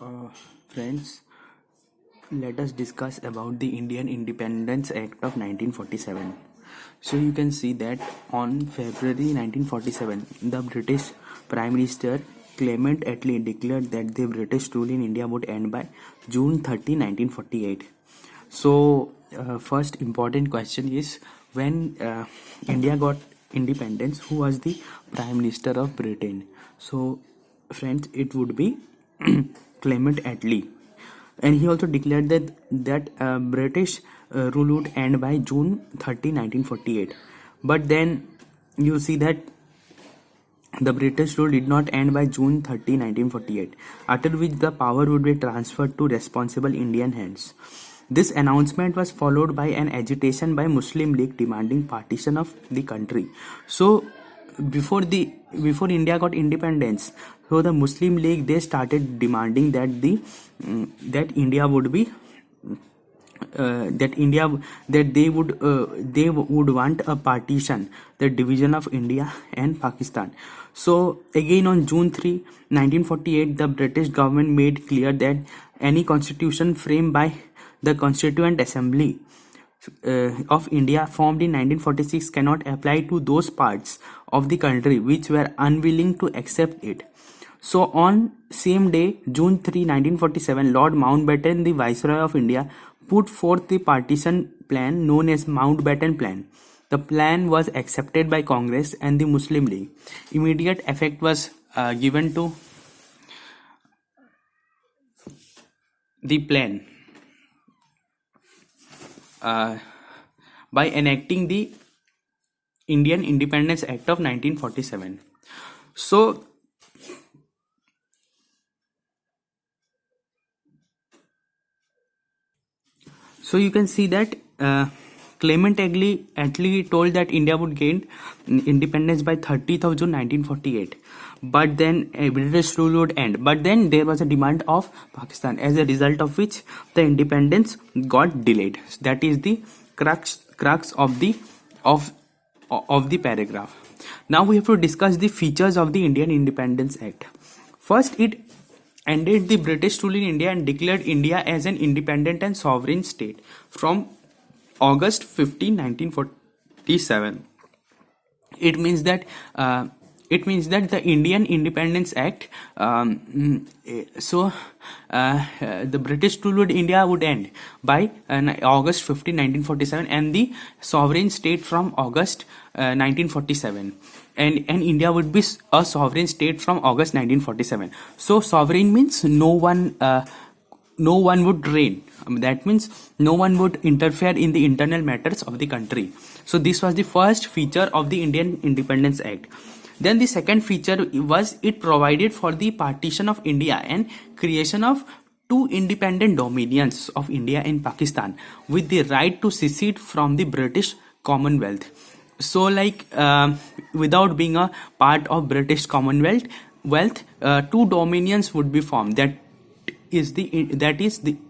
Uh, Friends, let us discuss about the Indian Independence Act of 1947. So you can see that on February 1947, the British Prime Minister Clement Attlee declared that the British rule in India would end by June 30, 1948. So, first important question is when India got independence, who was the Prime Minister of Britain? So, friends, it would be Clement Attlee, and he also declared that British rule would end by June 30, 1948. But then you see that the British rule did not end by June 30, 1948, after which the power would be transferred to responsible Indian hands. This announcement was followed by an agitation by Muslim League demanding partition of the country. So before India got independence, so the Muslim League, they started demanding that India would be that they would want a partition, the division of India and Pakistan. So again on June 3, 1948, the British government made clear that any constitution framed by the Constituent Assembly of India formed in 1946 cannot apply to those parts of the country which were unwilling to accept it. So on same day, June 3, 1947, Lord Mountbatten, the Viceroy of India, put forth the partition plan known as Mountbatten Plan. The plan was accepted by Congress and the Muslim League. Immediate effect was given to the plan by enacting the Indian Independence Act of 1947. So you can see that Clement Attlee told that India would gain independence by 30th of June 1948, but then British rule would end. But then there was a demand of Pakistan, as a result of which the independence got delayed. That is the crux of the paragraph. Now we have to discuss the features of the Indian Independence Act. First, it ended the British rule in India and declared India as an independent and sovereign state from August 15, 1947. It means that the Indian Independence Act, the British rule in India would end by August 15, 1947, and the sovereign state from August 1947. And India would be a sovereign state from August 1947. So sovereign means no one would reign. That means no one would interfere in the internal matters of the country. So this was the first feature of the Indian Independence Act. Then the second feature was it provided for the partition of India and creation of two independent dominions of India and Pakistan with the right to secede from the British Commonwealth. So without being a part of British Commonwealth, two dominions would be formed. That is the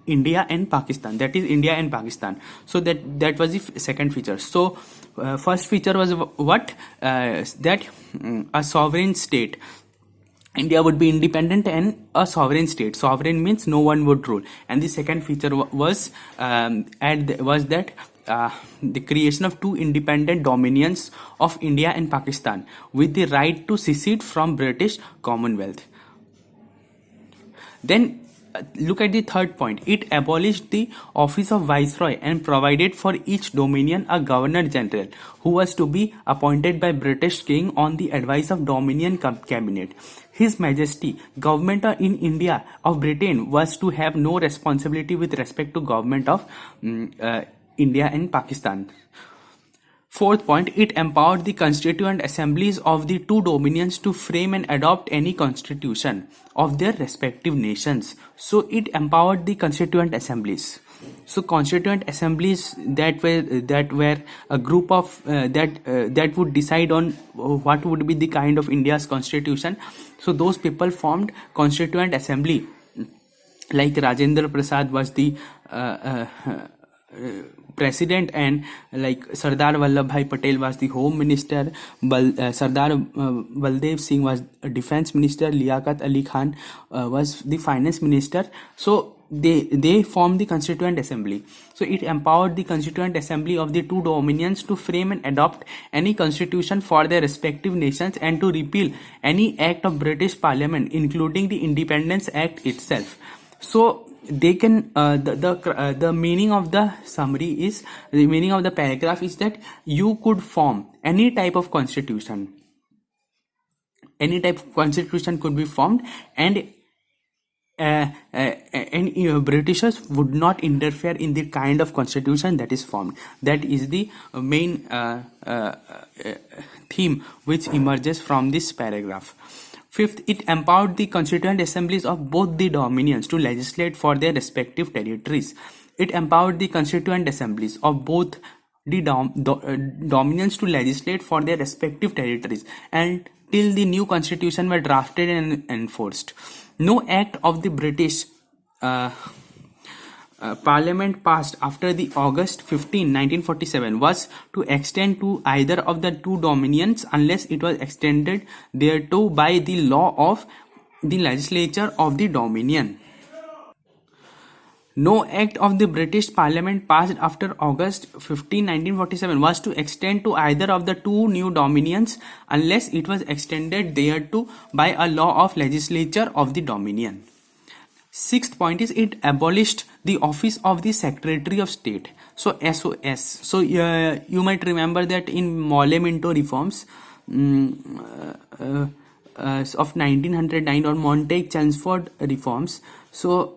India and Pakistan. That is India and Pakistan. So that was the second feature. So first feature was what? That a sovereign state. India would be independent and a sovereign state. Sovereign means no one would rule. And the second feature was that the creation of two independent dominions of India and Pakistan with the right to secede from British Commonwealth. Then look at the third point. It abolished the office of Viceroy and provided for each dominion a Governor General who was to be appointed by British King on the advice of Dominion Cabinet. His Majesty, Government in India of Britain, was to have no responsibility with respect to government of India and Pakistan. Fourth point, it empowered the constituent assemblies of the two dominions to frame and adopt any constitution of their respective nations. So it empowered the constituent assemblies. So constituent assemblies that were a group of that would decide on what would be the kind of India's constitution. So those people formed constituent assembly. Like Rajendra Prasad was the president, and like Sardar Vallabhbhai Patel was the home minister, Sardar Baldev Singh was a defense minister, Liaquat Ali Khan was the finance minister. So they formed the Constituent Assembly. So it empowered the Constituent Assembly of the two dominions to frame and adopt any constitution for their respective nations and to repeal any act of British Parliament, including the Independence Act itself. So they can the meaning of the summary is, the meaning of the paragraph is that you could form any type of constitution. Any type of constitution could be formed, and Britishers would not interfere in the kind of constitution that is formed. That is the main theme which emerges from this paragraph. Fifth, it empowered the constituent assemblies of both the dominions to legislate for their respective territories. It empowered the constituent assemblies of both the dominions to legislate for their respective territories and till the new constitution were drafted and enforced. No act of the British Parliament passed after the August 15, 1947 was to extend to either of the two dominions unless it was extended thereto by the law of the legislature of the dominion. No act of the British Parliament passed after August 15, 1947 was to extend to either of the two new dominions unless it was extended thereto by a law of legislature of the dominion. Sixth point is it abolished the office of the Secretary of State. So SOS. So you might remember that in Maule-Minto reforms of 1909 or Montague-Chelmsford reforms. So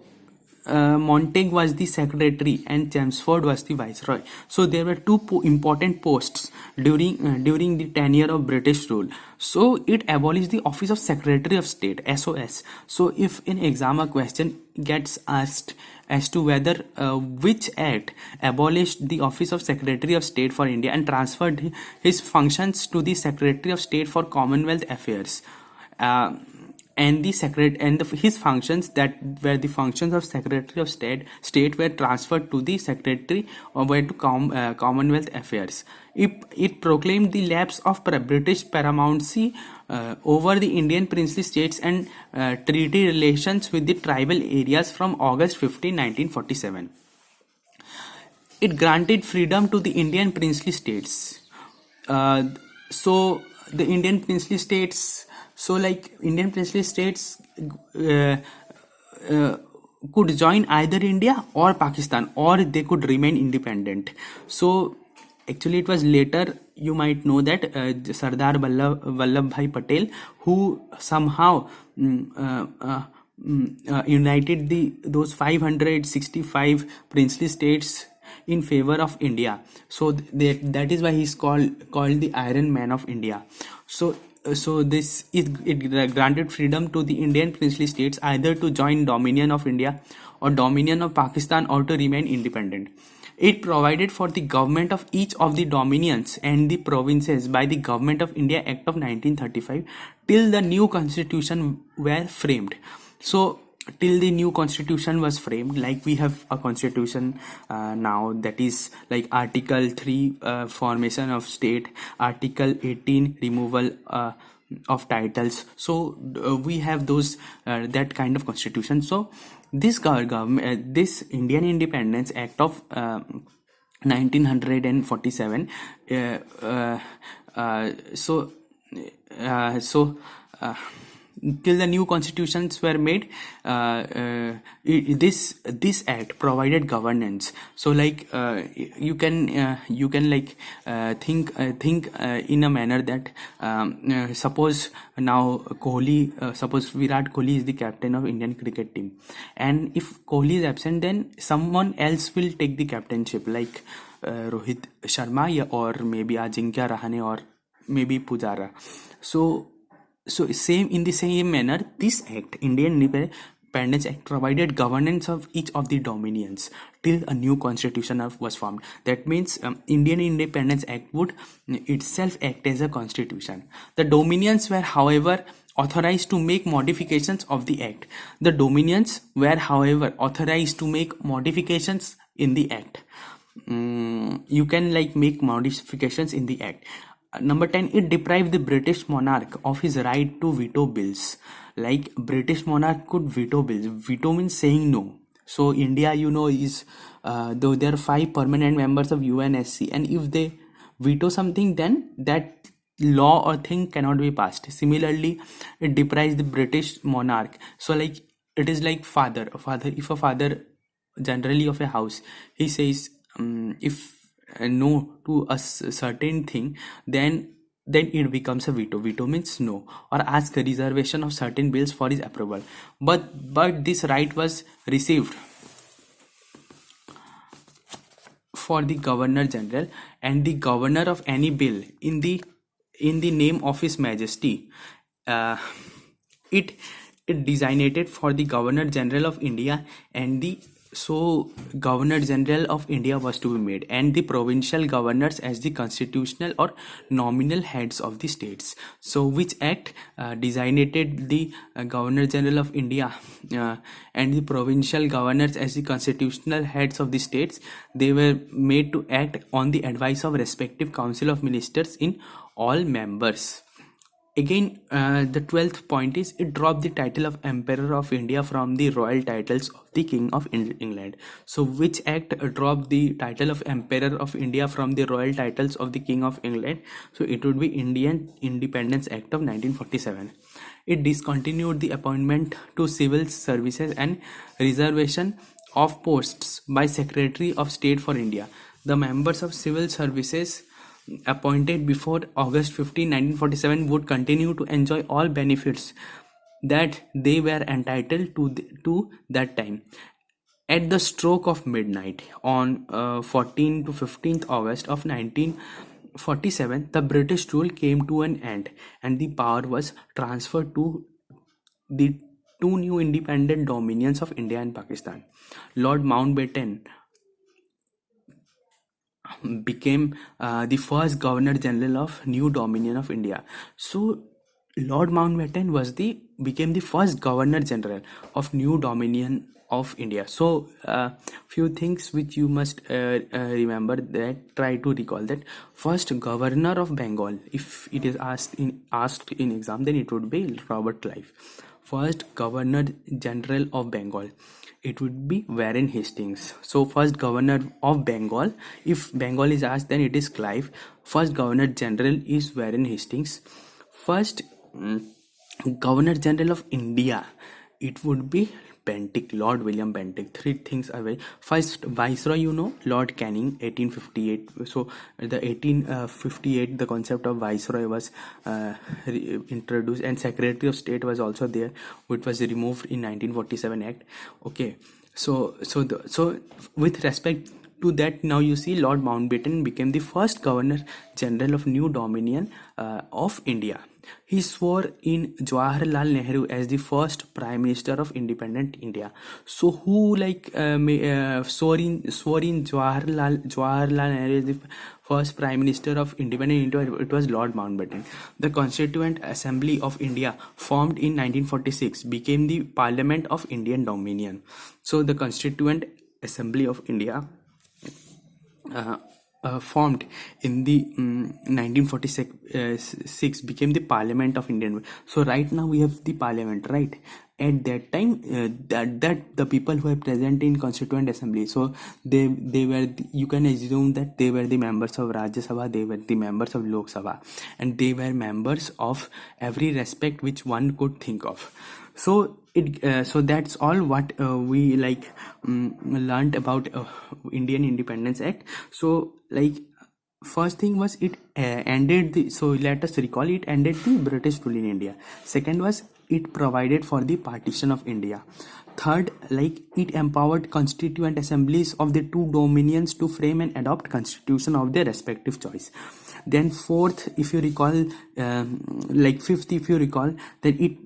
Montague was the secretary and Chelmsford was the viceroy. So there were two important posts during the tenure of British rule. So it abolished the office of Secretary of State, SOS. So if in exam a question gets asked as to whether which act abolished the office of Secretary of State for India and transferred his functions to the Secretary of State for Commonwealth Affairs, and his functions that were the functions of Secretary of State were transferred to the Secretary or were to Commonwealth Affairs. It proclaimed the lapse of British paramountcy over the Indian princely states and treaty relations with the tribal areas from August 15, 1947. It granted freedom to the Indian princely states. So the Indian princely states, Indian princely states could join either India or Pakistan, or they could remain independent. So actually it was later, you might know that Sardar Vallabhbhai Patel, who somehow united those 565 princely states in favor of India. So that is why he's called the Iron Man of India. So this it granted freedom to the Indian princely states either to join Dominion of India or Dominion of Pakistan or to remain independent. It provided for the government of each of the dominions and the provinces by the Government of India Act of 1935 till the new constitution were framed. So till the new constitution was framed, like we have a constitution now, that is like Article 3 formation of state, Article 18 removal of titles. So we have those that kind of constitution. So this government, this Indian Independence Act of 1947 till the new constitutions were made, this act provided governance. So like you can think in a manner that suppose now suppose Virat Kohli is the captain of Indian cricket team, and if Kohli is absent, then someone else will take the captainship, like Rohit Sharma or maybe Ajinkya Rahane or maybe Pujara. So in the same manner, this act, Indian Independence Act, provided governance of each of the dominions till a new constitution was formed. That means Indian Independence Act would itself act as a constitution. The dominions were, however, authorized to make modifications of the act. The dominions were, however, authorized to make modifications in the act. you can like make modifications in the act. Number 10, it deprived the British monarch of his right to veto bills. Like British monarch could veto bills. Veto means saying no. So India, is though there are 5 permanent members of UNSC, and if they veto something, then that law or thing cannot be passed. Similarly, it deprives the British monarch. So like it is like father. If a father generally of a house, he says if no to a certain thing, then it becomes a veto. Veto means no, or ask a reservation of certain bills for his approval. But this right was reserved for the governor general, and the governor of any bill in the name of his majesty. uh, it it designated for the governor general of India, and the so governor general of India was to be made, and the provincial governors as the constitutional or nominal heads of the states. So which act designated the governor general of India and the provincial governors as the constitutional heads of the states? They were made to act on the advice of respective council of ministers in all members. Again, the 12th point is it dropped the title of Emperor of India from the royal titles of the King of England. So, which act dropped the title of Emperor of India from the royal titles of the King of England? So, it would be Indian Independence Act of 1947. It discontinued the appointment to civil services and reservation of posts by Secretary of State for India. The members of civil services appointed before August 15, 1947 would continue to enjoy all benefits that they were entitled to that time. At the stroke of midnight on 14 to 15th August of 1947, the British rule came to an end, and the power was transferred to the two new independent dominions of India and Pakistan. Lord Mountbatten became the first Governor General of New Dominion of India. So Lord Mountbatten became the first Governor General of New Dominion of India. So few things which you must remember, that try to recall that. First, Governor of Bengal, if it is asked in exam, then it would be Robert Clive. First Governor General of Bengal, it would be Warren Hastings. So first Governor of Bengal, if Bengal is asked, then it is Clive. First Governor General is Warren Hastings. First Governor General of India, it would be Bentinck, Lord William Bentinck. Three things are very. First Viceroy, Lord Canning, 1858. So the 1858, the concept of Viceroy was introduced, and Secretary of State was also there, which was removed in 1947 Act. Okay, so with respect to that, now you see Lord Mountbatten became the first Governor General of New Dominion of India. He swore in Jawaharlal Nehru as the first Prime Minister of independent India. So who swore in Jawaharlal Nehru as the first Prime Minister of independent India? It was Lord Mountbatten. The Constituent Assembly of India, formed in 1946, became the Parliament of Indian Dominion. So the Constituent Assembly of India formed in the 1946 became the Parliament of Indian. So right now we have the Parliament, right? At that time, that the people who are present in Constituent Assembly, so they were you can assume that they were the members of Rajya Sabha, they were the members of Lok Sabha, and they were members of every respect which one could think of. So so that's all what we learned about Indian Independence Act. So first thing was it ended the, so let us recall, it ended the British rule in India. Second was it provided for the partition of India. Third, it empowered constituent assemblies of the two dominions to frame and adopt constitution of their respective choice. Then fourth, if you recall, fifth, if you recall, that it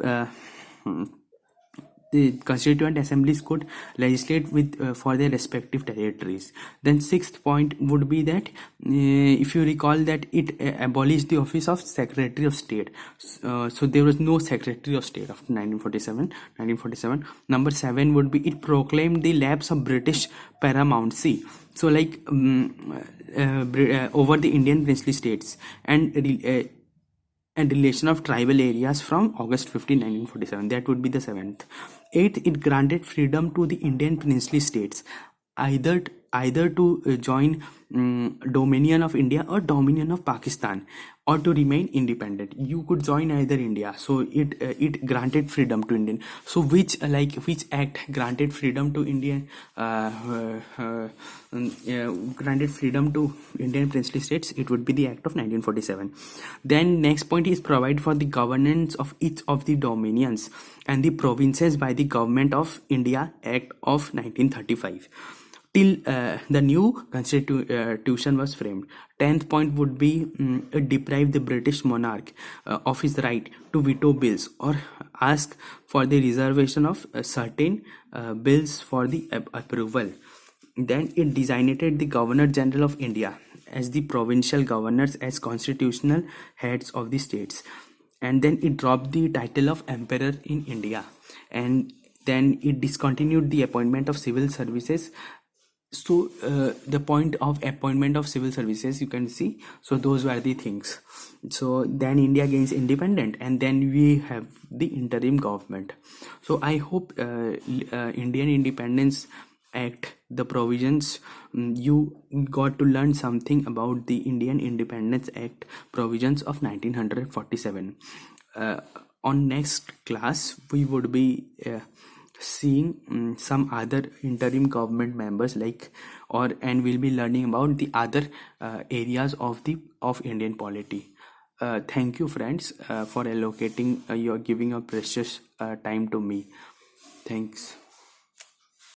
the constituent assemblies could legislate with for their respective territories. Then sixth point would be that if you recall that it abolished the office of Secretary of State. So there was no Secretary of State after 1947. Number seven would be it proclaimed the lapse of British paramountcy. So like over the Indian princely states and relation of tribal areas from August 15, 1947. That would be the seventh. Eighth, it granted freedom to the Indian princely states, either to join Dominion of India or Dominion of Pakistan, or to remain independent. You could join either India. So it granted freedom to Indian. So which act granted freedom to Indian granted freedom to Indian princely states? It would be the Act of 1947. Then next point is provide for the governance of each of the dominions and the provinces by the Government of India Act of 1935 till the new constitution was framed. 10th point would be deprive the British monarch of his right to veto bills or ask for the reservation of certain bills for the approval. Then it designated the Governor General of India as the provincial governors as constitutional heads of the states. And then it dropped the title of Emperor in India. And then it discontinued the appointment of civil services. So the point of appointment of civil services, you can see. So those were the things. So then India gains independent, and then we have the interim government. So I hope Indian Independence Act, the provisions, you got to learn something about the Indian Independence Act provisions of 1947. On next class we would be seeing some other interim government members, and we'll be learning about the other areas of Indian polity. Thank you friends for allocating your giving a precious time to me. Thanks.